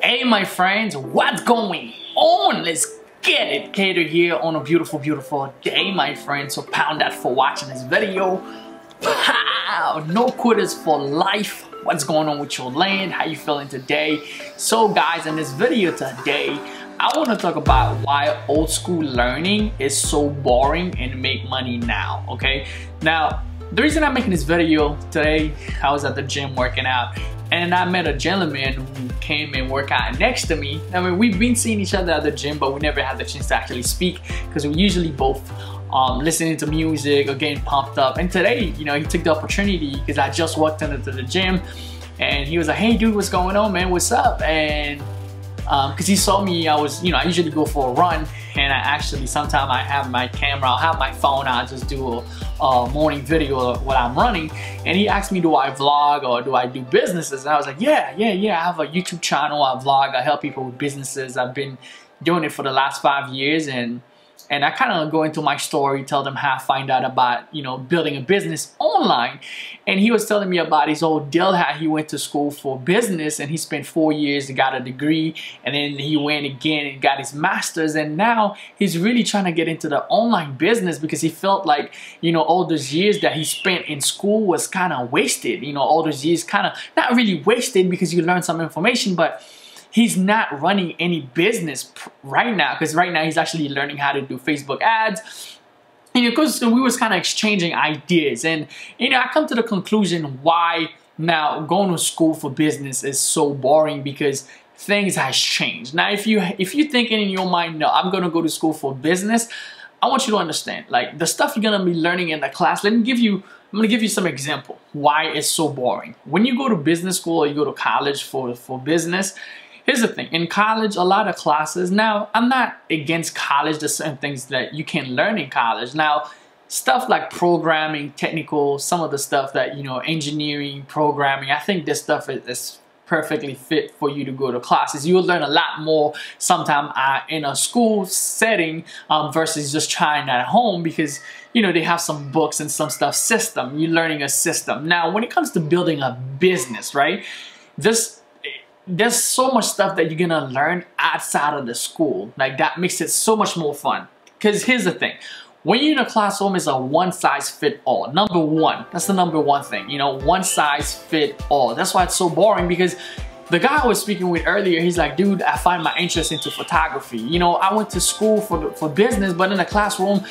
Hey my friends, what's going on? Let's get it. Keder here on a beautiful day, my friends. So pound that for watching this video. Pow! No quitters for life. What's going on with your land? How you feeling today? So guys, in this video today, I want to talk about why old school learning is so boring and make money now, okay? Now, the reason I'm making this video today, I was at the gym working out and I met a gentleman who came and worked out next to me. I mean, we've been seeing each other at the gym, but we never had the chance to actually speak because we're usually both listening to music or getting pumped up. And today, you know, he took the opportunity because I just walked into the gym and he was like, hey dude, what's going on, man? What's up? And because he saw me, I usually go for a run, and I actually, sometimes I have my camera, I'll have my phone, I'll just do a morning video while I'm running. And he asked me, do I vlog or do I do businesses? And I was like, yeah, I have a YouTube channel, I vlog, I help people with businesses. I've been doing it for the last 5 years, and I kind of go into my story, tell them how I find out about, you know, building a business online. And he was telling me about his old deal, how he went to school for business and he spent 4 years and got a degree, and then he went again and got his master's, and now he's really trying to get into the online business because he felt like, you know, all those years that he spent in school was kind of wasted. You know, all those years kind of not really wasted because you learned some information, but he's not running any business right now, because right now he's actually learning how to do Facebook ads. And of course, we was kind of exchanging ideas, and you know, I come to the conclusion why now going to school for business is so boring, because things has changed. Now, if you're thinking in your mind, no, I'm gonna go to school for business, I want you to understand, like, the stuff you're gonna be learning in the class. I'm gonna give you some example why it's so boring. When you go to business school or you go to college for business, here's the thing, in college, a lot of classes, now I'm not against college, there's certain things that you can learn in college. Now, stuff like programming, technical, some of the stuff that, you know, engineering, programming, I think this stuff is perfectly fit for you to go to classes. You'll learn a lot more sometime in a school setting versus just trying at home, because, you know, they have some books and some stuff system. You're learning a system. Now, when it comes to building a business, right, there's so much stuff that you're gonna learn outside of the school. Like, that makes it so much more fun. Because here's the thing, when you're in a classroom, it's a one size fit all. Number one, that's the number one thing, you know, one size fit all. That's why it's so boring, because the guy I was speaking with earlier, he's like, dude, I find my interest into photography. You know, I went to school for business, but in the classroom,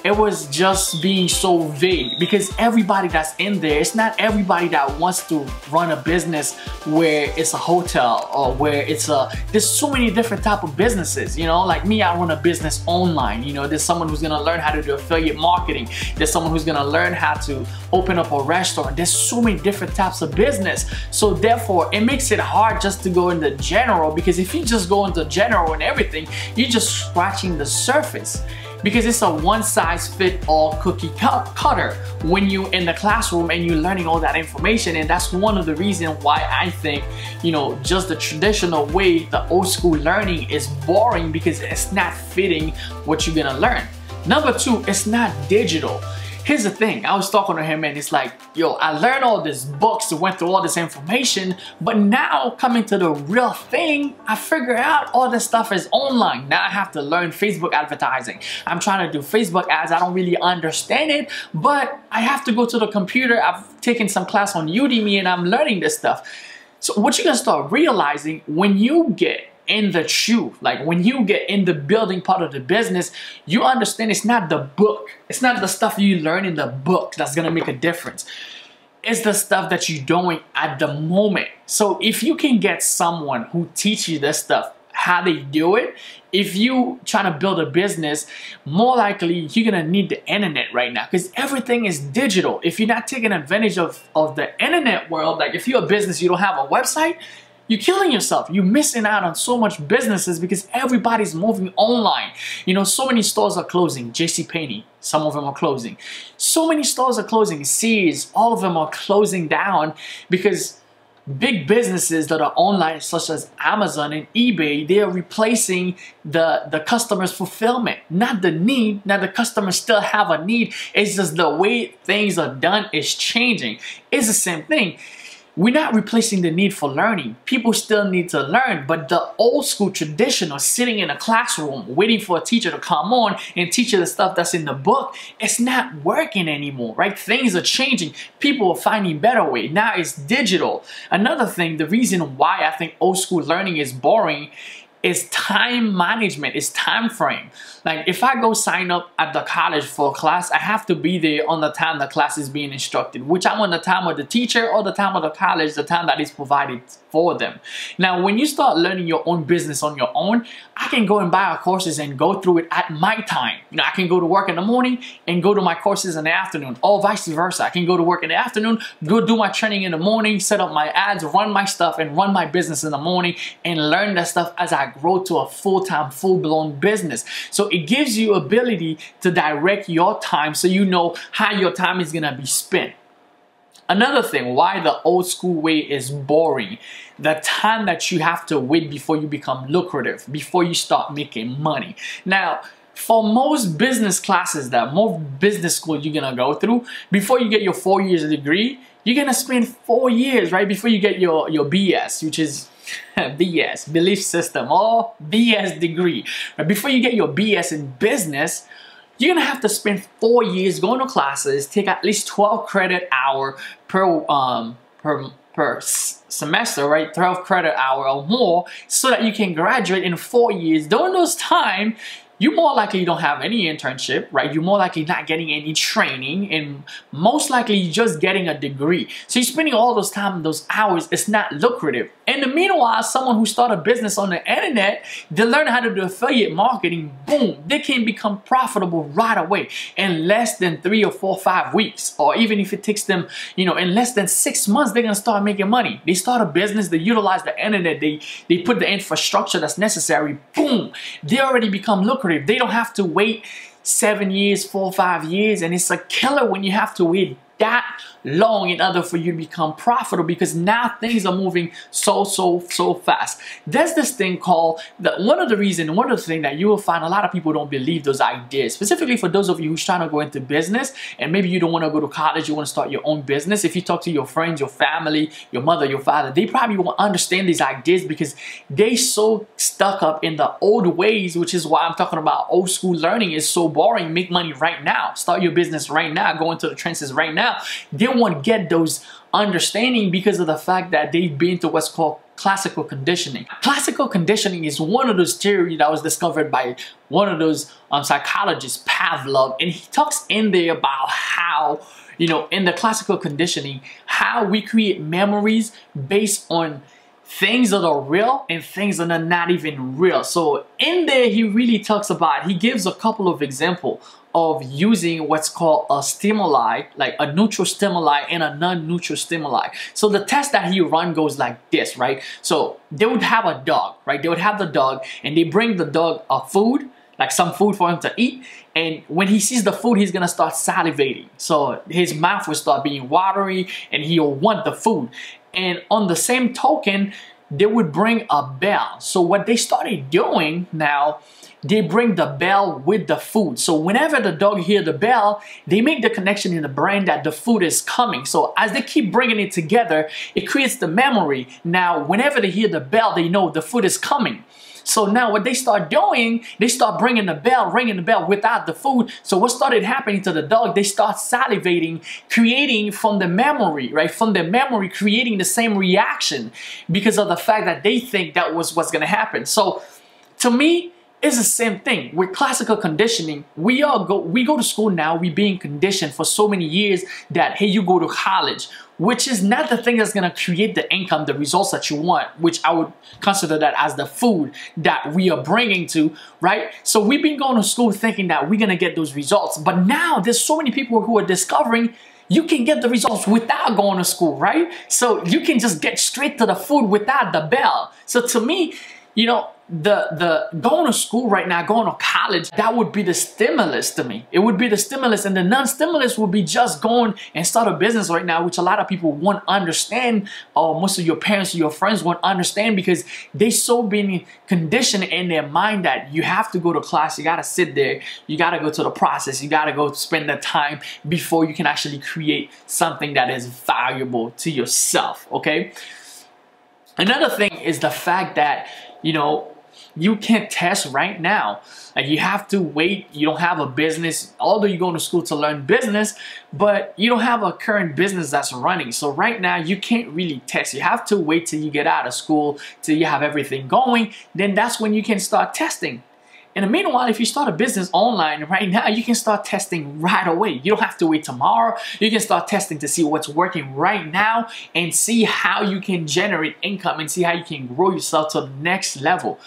it was just being so vague, because everybody that's in there, it's not everybody that wants to run a business where it's a hotel or where there's so many different type of businesses, you know, like me, I run a business online, you know, there's someone who's gonna learn how to do affiliate marketing, there's someone who's gonna learn how to open up a restaurant, there's so many different types of business. So therefore, it makes it hard just to go into general, because if you just go into general and everything, you're just scratching the surface. Because it's a one-size-fit-all cookie cutter when you're in the classroom and you're learning all that information. And that's one of the reasons why I think, you know, just the traditional way, the old school learning is boring, because it's not fitting what you're gonna learn. Number two, it's not digital. Here's the thing, I was talking to him and it's like, yo, I learned all these books, went through all this information, but now coming to the real thing, I figured out all this stuff is online. Now I have to learn Facebook advertising. I'm trying to do Facebook ads, I don't really understand it, but I have to go to the computer. I've taken some class on Udemy and I'm learning this stuff. So what you're gonna start realizing when you get in the truth, like when you get in the building part of the business, you understand it's not the book, it's not the stuff you learn in the book that's gonna make a difference. It's the stuff that you're doing at the moment. So if you can get someone who teaches you this stuff, how they do it, if you trying to build a business, more likely you're gonna need the internet right now, because everything is digital. If you're not taking advantage of the internet world, like if you're a business, you don't have a website, you're killing yourself. You're missing out on so much businesses because everybody's moving online. You know, so many stores are closing. JCPenney, some of them are closing. So many stores are closing. Sears, all of them are closing down because big businesses that are online, such as Amazon and eBay, they are replacing the customer's fulfillment, not the need. Now the customers still have a need. It's just the way things are done is changing. It's the same thing. we're not replacing the need for learning. People still need to learn, but the old school tradition of sitting in a classroom waiting for a teacher to come on and teach you the stuff that's in the book, it's not working anymore, right? Things are changing. People are finding better ways. Now it's digital. Another thing, the reason why I think old school learning is boring is time management, is time frame. Like if I go sign up at the college for a class, I have to be there on the time the class is being instructed, which I'm on the time of the teacher or the time of the college, the time that is provided for them. Now, when you start learning your own business on your own, I can go and buy our courses and go through it at my time. You know, I can go to work in the morning and go to my courses in the afternoon, or vice versa. I can go to work in the afternoon, go do my training in the morning, set up my ads, run my stuff, and run my business in the morning and learn that stuff as I grow to a full-time, full-blown business. So it gives you ability to direct your time so you know how your time is gonna be spent. Another thing, why the old school way is boring, the time that you have to wait before you become lucrative, before you start making money. Now, for most business classes that most business school you're gonna go through, before you get your 4 years degree, you're gonna spend 4 years, right, before you get your BS, which is BS, belief system, or BS degree. Right? Before you get your BS in business, you're gonna have to spend 4 years going to classes, take at least 12 credit hour per semester, right? 12 credit hour or more, so that you can graduate in 4 years. During those time, you more likely don't have any internship, right? You're more likely not getting any training, and most likely you're just getting a degree. So you're spending all those time, those hours, it's not lucrative. In the meanwhile, someone who started a business on the internet, they learn how to do affiliate marketing, boom, they can become profitable right away in less than 3 or 4 or 5 weeks. Or even if it takes them, you know, in less than 6 months, they're gonna start making money. They start a business, they utilize the internet, they put the infrastructure that's necessary, boom, they already become lucrative. They don't have to wait 7 years, 4 or 5 years, and it's a killer when you have to wait that long in order for you to become profitable, because now things are moving so fast. There's this thing called, one of the things that you will find a lot of people don't believe those ideas, specifically for those of you who's trying to go into business and maybe you don't want to go to college, you want to start your own business. If you talk to your friends, your family, your mother, your father, they probably won't understand these ideas because they so stuck up in the old ways, which is why I'm talking about old school learning is so boring. Make money right now, start your business right now, go into the trenches right now. They won't get those understanding because of the fact that they've been to what's called classical conditioning. Classical conditioning is one of those theories that was discovered by one of those psychologists, Pavlov, and he talks in there about how, you know, in the classical conditioning, how we create memories based on things that are real and things that are not even real. So in there, he really talks about, he gives a couple of examples of using what's called a stimuli, like a neutral stimuli and a non-neutral stimuli. So the test that he run goes like this, right? So they would have a dog, right? They would have the dog and they bring the dog a food, like some food for him to eat. And when he sees the food, he's gonna start salivating. So his mouth will start being watery and he'll want the food. And on the same token, they would bring a bell. So what they started doing now, they bring the bell with the food. So whenever the dog hears the bell, they make the connection in the brain that the food is coming. So as they keep bringing it together, it creates the memory. Now, whenever they hear the bell, they know the food is coming. So now what they start doing, they start ringing the bell without the food. So what started happening to the dog, they start salivating, creating from the memory, right? From the memory, creating the same reaction because of the fact that they think that was what's gonna happen. So to me, it's the same thing with classical conditioning. We go to school now, we're being conditioned for so many years that, hey, you go to college, which is not the thing that's gonna create the income, the results that you want, which I would consider that as the food that we are bringing to, right? So we've been going to school thinking that we're gonna get those results, but now there's so many people who are discovering you can get the results without going to school, right? So you can just get straight to the food without the bell. So to me, you know, the going to school right now, going to college, that would be the stimulus to me. It would be the stimulus, and the non-stimulus would be just going and start a business right now, which a lot of people won't understand, or most of your parents or your friends won't understand, because they so been conditioned in their mind that you have to go to class, you gotta sit there, you gotta go to the process, you gotta go spend the time before you can actually create something that is valuable to yourself, okay? Another thing is the fact that, you know, you can't test right now. Like, you have to wait. You don't have a business, although you're going to school to learn business, but you don't have a current business that's running. So right now you can't really test. You have to wait till you get out of school, till you have everything going. Then that's when you can start testing. In the meanwhile, if you start a business online right now, you can start testing right away. You don't have to wait tomorrow. You can start testing to see what's working right now and see how you can generate income and see how you can grow yourself to the next level.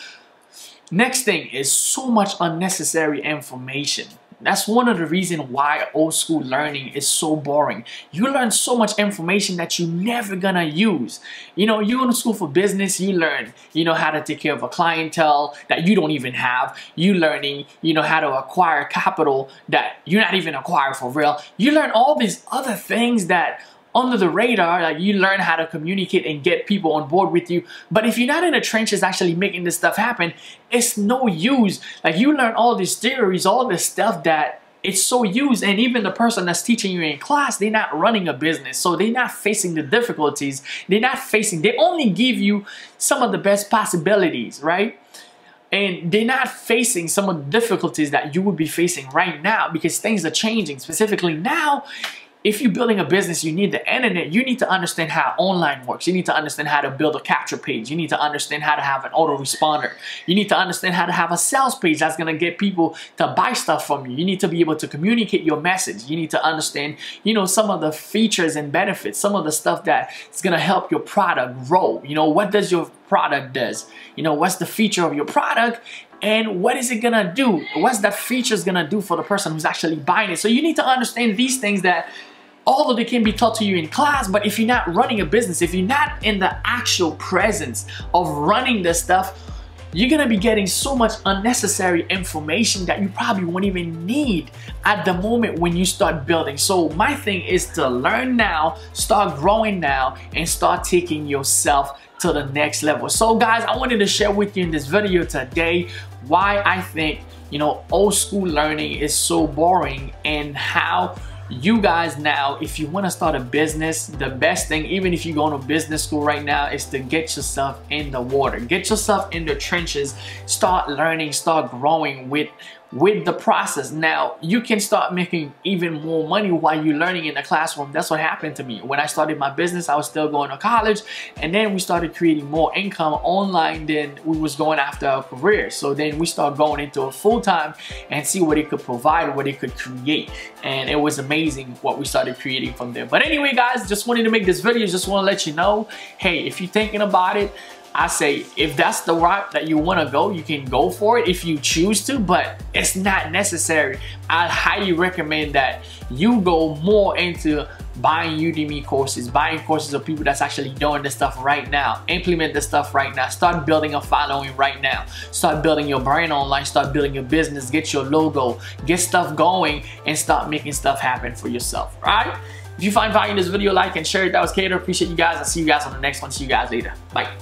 Next thing is so much unnecessary information. That's one of the reasons why old school learning is so boring. You learn so much information that you're never gonna use. You know, you go to school for business, you learn, you know, how to take care of a clientele that you don't even have. You learning, you know, how to acquire capital that you're not even acquiring for real. You learn all these other things that under the radar, like you learn how to communicate and get people on board with you. But if you're not in the trenches actually making this stuff happen, it's no use. Like, you learn all these theories, all this stuff that it's so used, and even the person that's teaching you in class, they're not running a business. So they're not facing the difficulties. They only give you some of the best possibilities, right? And they're not facing some of the difficulties that you would be facing right now, because things are changing. Specifically now, if you're building a business, you need the internet. You need to understand how online works. You need to understand how to build a capture page. You need to understand how to have an autoresponder. You need to understand how to have a sales page that's going to get people to buy stuff from you. You need to be able to communicate your message. You need to understand, you know, some of the features and benefits, some of the stuff that is going to help your product grow. You know, what does your product does? You know, what's the feature of your product? And what is it gonna do? What's that feature gonna do for the person who's actually buying it? So you need to understand these things that, although they can be taught to you in class, but if you're not running a business, if you're not in the actual presence of running this stuff, you're gonna be getting so much unnecessary information that you probably won't even need at the moment when you start building. So my thing is to learn now, start growing now, and start taking yourself to the next level. So guys, I wanted to share with you in this video today why I think, you know, old school learning is so boring, and how you guys now, if you want to start a business, the best thing, even if you go to business school right now, is to get yourself in the water, get yourself in the trenches, start learning, start growing with the process. Now you can start making even more money while you're learning in the classroom. That's what happened to me when I started my business. I was still going to college, and then we started creating more income online than we was going after our career. So then we started going into a full-time and see what it could provide, what it could create, and it was amazing what we started creating from there. But anyway guys, just wanted to make this video, just want to let you know, hey, if you're thinking about it, I say if that's the route that you want to go, you can go for it if you choose to, but it's not necessary. I highly recommend that you go more into buying Udemy courses, buying courses of people that's actually doing this stuff right now. Implement this stuff right now. Start building a following right now. Start building your brand online. Start building your business. Get your logo. Get stuff going and start making stuff happen for yourself, right? If you find value in this video, like and share it. That was Keder. Appreciate you guys. I'll see you guys on the next one. See you guys later. Bye.